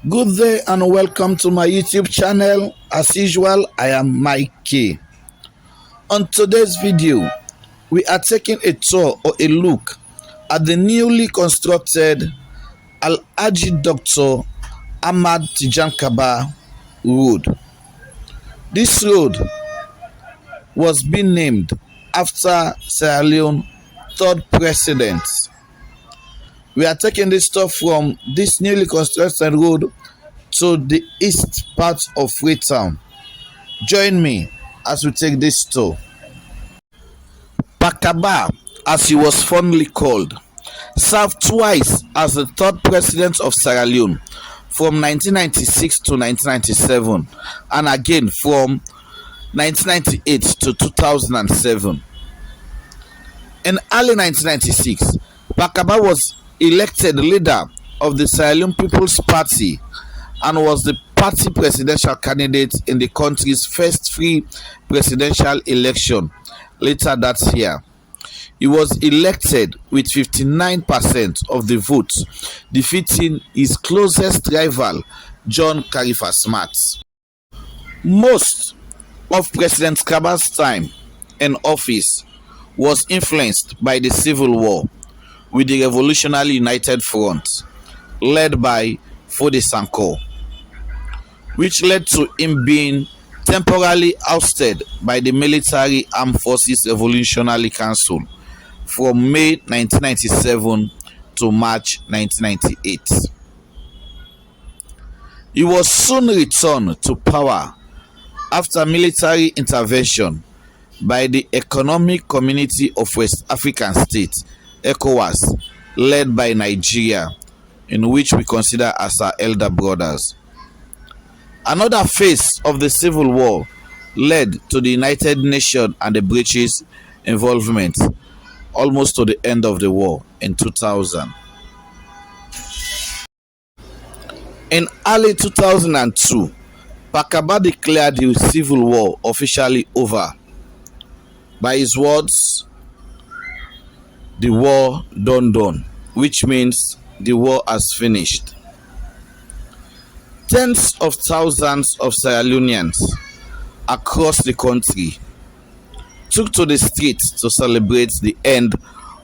Good day and welcome to my YouTube channel. As usual, I am Mikey. On today's video, we are taking a tour or a look at the newly constructed Al-Haji Dr. Ahmad Tejan Kabba Road. This road was being named after Sierra Leone third president. We are taking this tour from this newly constructed road to the east part of Freetown. Join me as we take this tour. Kabba, as he was fondly called, served twice as the third president of Sierra Leone from 1996 to 1997 and again from 1998 to 2007. In early 1996, Kabba was elected leader of the Sierra Leone People's Party and was the party presidential candidate in the country's first free presidential election later that year. He was elected with 59% of the votes, defeating his closest rival, John Khalifa Smart. Most of President Kabba's time in office was influenced by the Civil War with the Revolutionary United Front, led by Fode Sanko, which led to him being temporarily ousted by the Military Armed Forces Revolutionary Council from May 1997 to March 1998. He was soon returned to power after military intervention by the Economic Community of West African States, ECOWAS, led by Nigeria, in which we consider as our elder brothers. Another phase of the Civil War led to the United Nations and the British involvement almost to the end of the war in 2000. In early 2002, Kabba declared the Civil War officially over. By his words, the war done, which means the war has finished. Tens of thousands of Sierra Leoneans across the country took to the streets to celebrate the end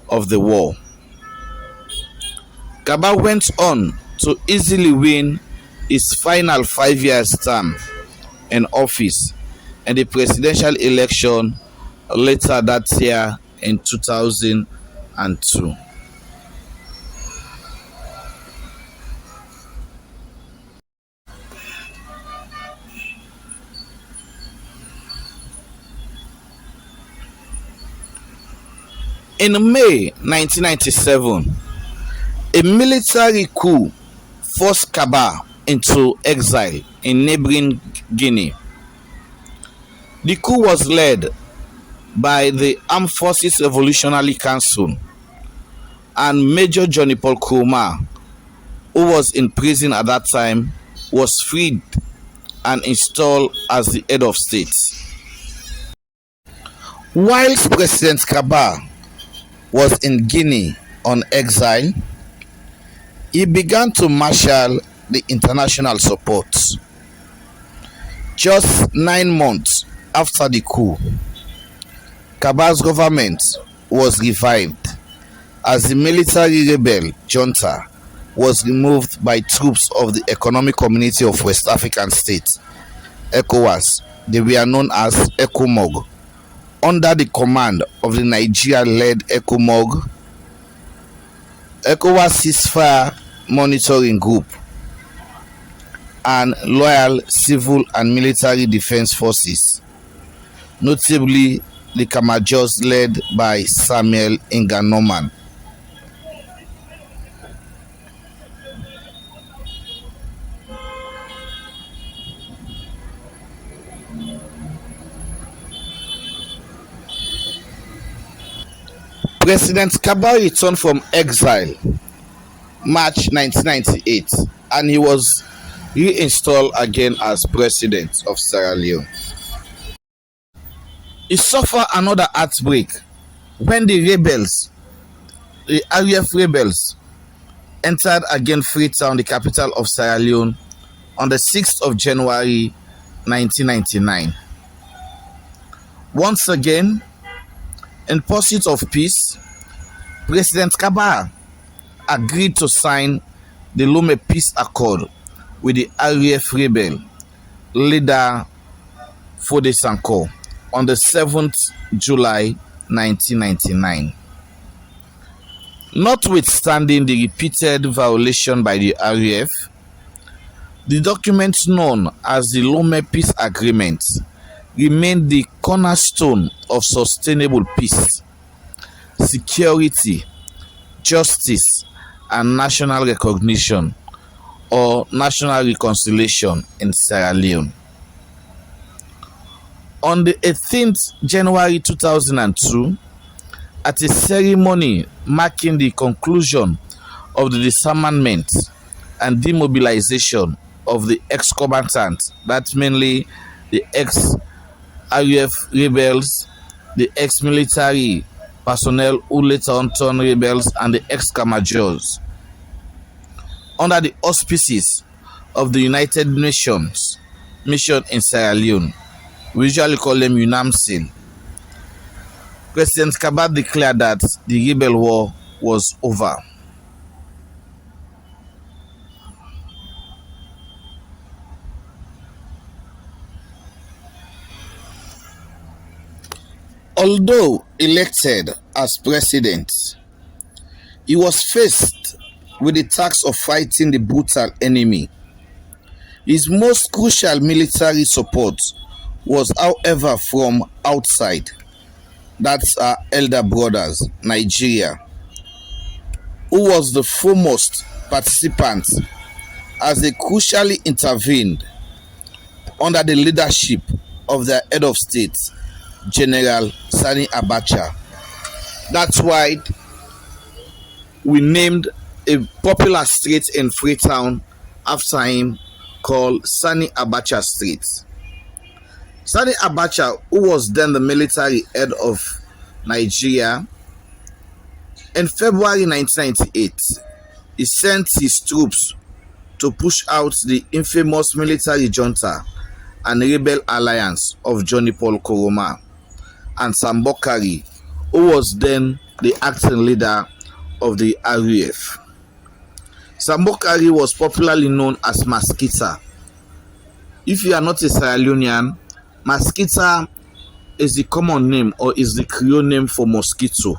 of the war. Kabba went on to easily win his final 5 years term in office in the presidential election later that year in 2002. In May 1997, a military coup forced Kabba into exile in neighboring Guinea. The coup was led by the Armed Forces Revolutionary Council, and Major Johnny Paul Nkrumah, who was in prison at that time, was freed and installed as the head of state. Whilst President Kabba was in Guinea on exile, he began to marshal the international support. Just 9 months after the coup, Kabba's government was revived as the military rebel junta was removed by troops of the Economic Community of West African States, ECOWAS. They were known as ECOMOG, under the command of the Nigeria-led ECOMOG, ECOWAS Ceasefire Monitoring Group, and loyal civil and military defense forces, notably the Kamajors led by Samuel Inganoman. President Kabba returned from exile March 1998 and he was reinstalled again as president of Sierra Leone. He suffered another outbreak when the RF rebels, entered again Freetown, the capital of Sierra Leone, on the 6th of January 1999. Once again, in pursuit of peace, President Kabba agreed to sign the Lome Peace Accord with the RUF rebel leader Fode Sanko on the 7th July 1999. Notwithstanding the repeated violation by the RUF, the document known as the Lome Peace Agreement remained the cornerstone of sustainable peace, security, justice, and national recognition or national reconciliation in Sierra Leone. On the 18th January 2002, at a ceremony marking the conclusion of the disarmament and demobilization of the ex-combatants, that's mainly the ex-RUF rebels, the ex-military personnel who later turned rebels, and the ex-Kamajors, under the auspices of the United Nations mission in Sierra Leone, we usually call them UNAMSIL, President Kabba declared that the rebel war was over. Although elected as president, he was faced with the task of fighting the brutal enemy. His most crucial military support was, however, from outside. That's our elder brothers, Nigeria, who was the foremost participant as they crucially intervened under the leadership of their head of state, General Sani Abacha. That's why we named a popular street in Freetown after him, called Sani Abacha Street. Sani Abacha, who was then the military head of Nigeria, in February 1998, he sent his troops to push out the infamous military junta and rebel alliance of Johnny Paul Koroma and Sambokari, who was then the acting leader of the RUF. Sambokari was popularly known as Maskita. If you are not a Sierra Leonean, Maskita is the common name or is the Creole name for mosquito.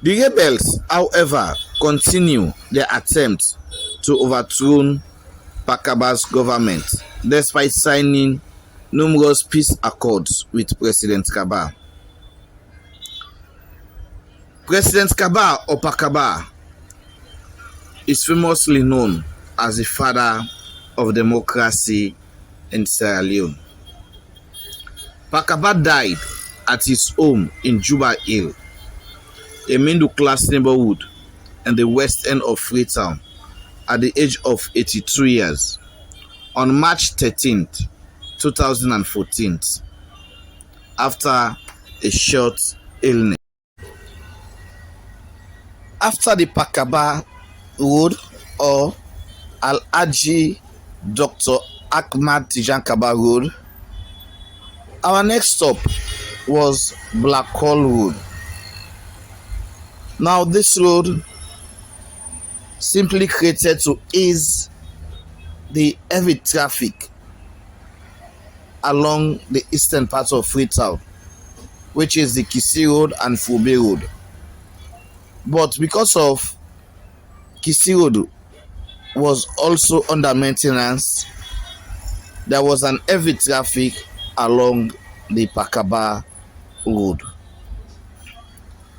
The rebels, however, continue their attempt to overthrow Kabba's government despite signing numerous peace accords with President Kabba. President Kabba or Kabba is famously known as the father of democracy in Sierra Leone. Kabba died at his home in Juba Hill, a middle-class neighborhood in the west end of Freetown, at the age of 82 years on March 13, 2014, after a short illness. After the Kabba Road, or Al-Haji Dr. Ahmad Tejan Kabba Road, our next stop was Black Hole Road. Now this road simply created to ease the heavy traffic along the eastern part of Freetown, which is the Kisi Road and Fube Road. But because of Kisi Road was also under maintenance, there was an heavy traffic along the Kabba Road.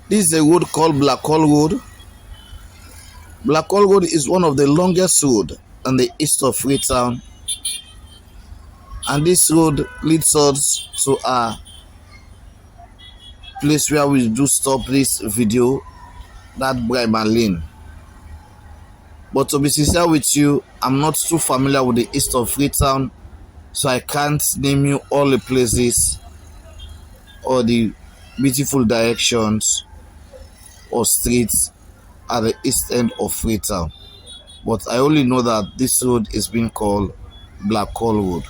This is a road called Black Hole Road. Black Hole Road is one of the longest roads in the east of Freetown, and this road leads us to a place where we do stop this video, that Braiman Lane. But to be sincere with you, I'm not too familiar with the east of Freetown, so I can't name you all the places or the beautiful directions or streets at the east end of Freetown. but I only know that this road is being called Black Coal Road.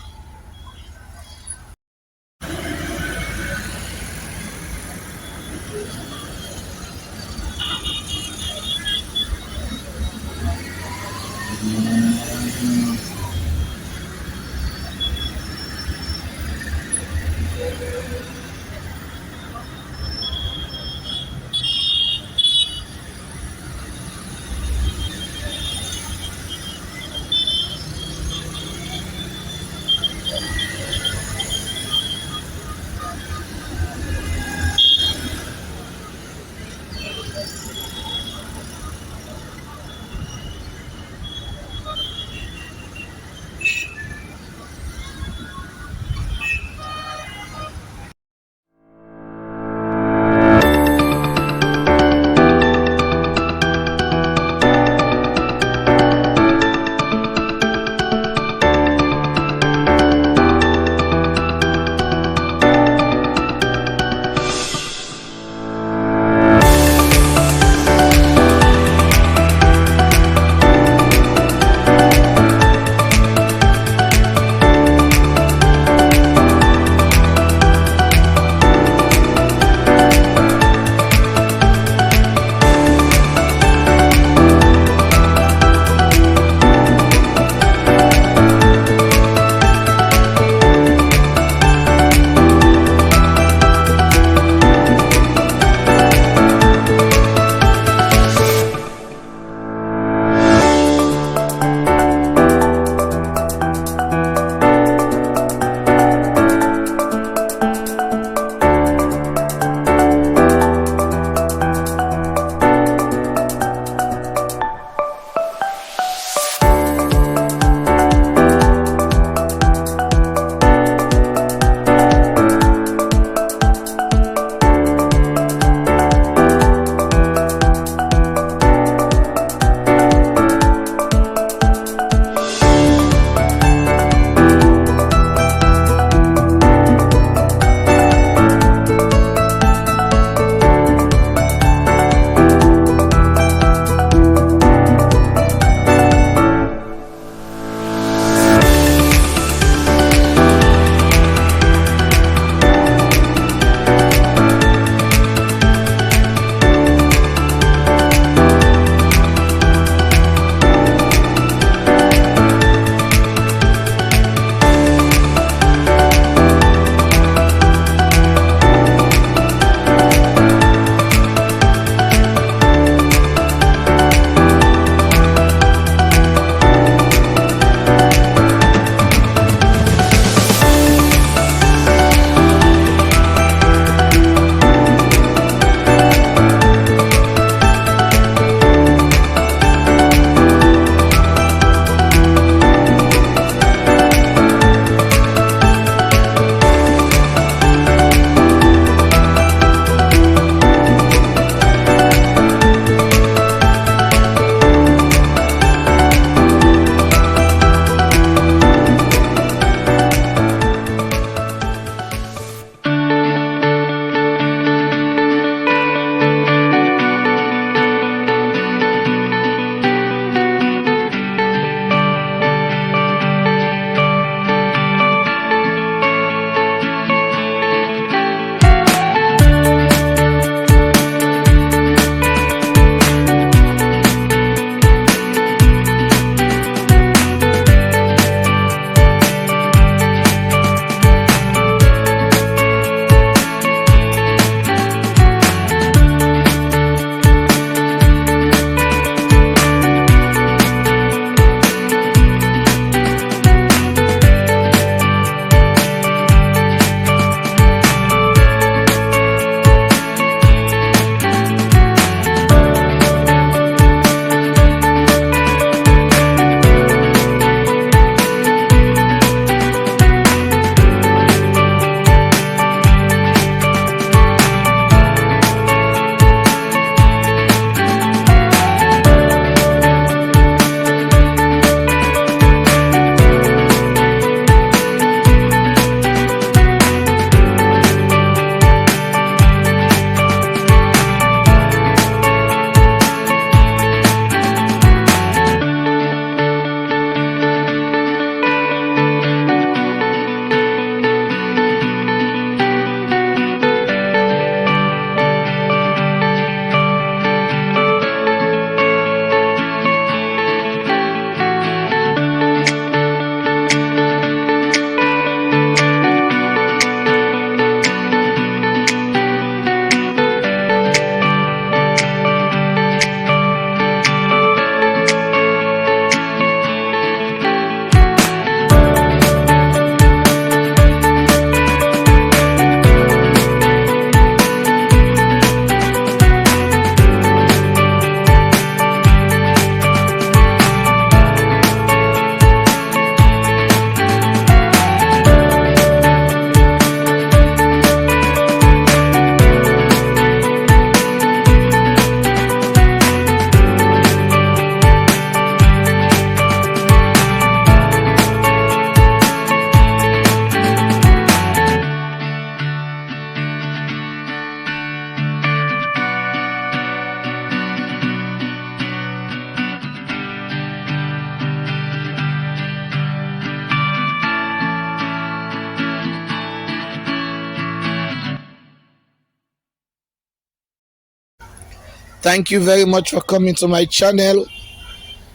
Thank you very much for coming to my channel.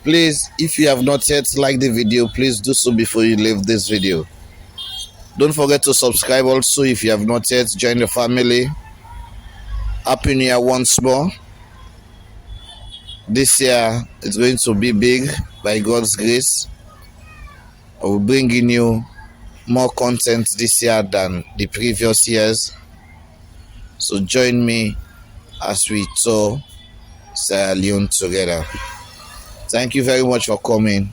Please, if you have not yet liked the video, please do so before you leave this video. Don't forget to subscribe also if you have not yet joined the family. Happy New Year once more. This year it's going to be big by God's grace. I will bring in you more content this year than the previous years. So join me as we tour Sierra Leone together. Thank you very much for coming.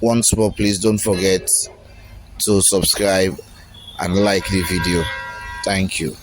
Once more, please don't forget to subscribe and like the video. Thank you.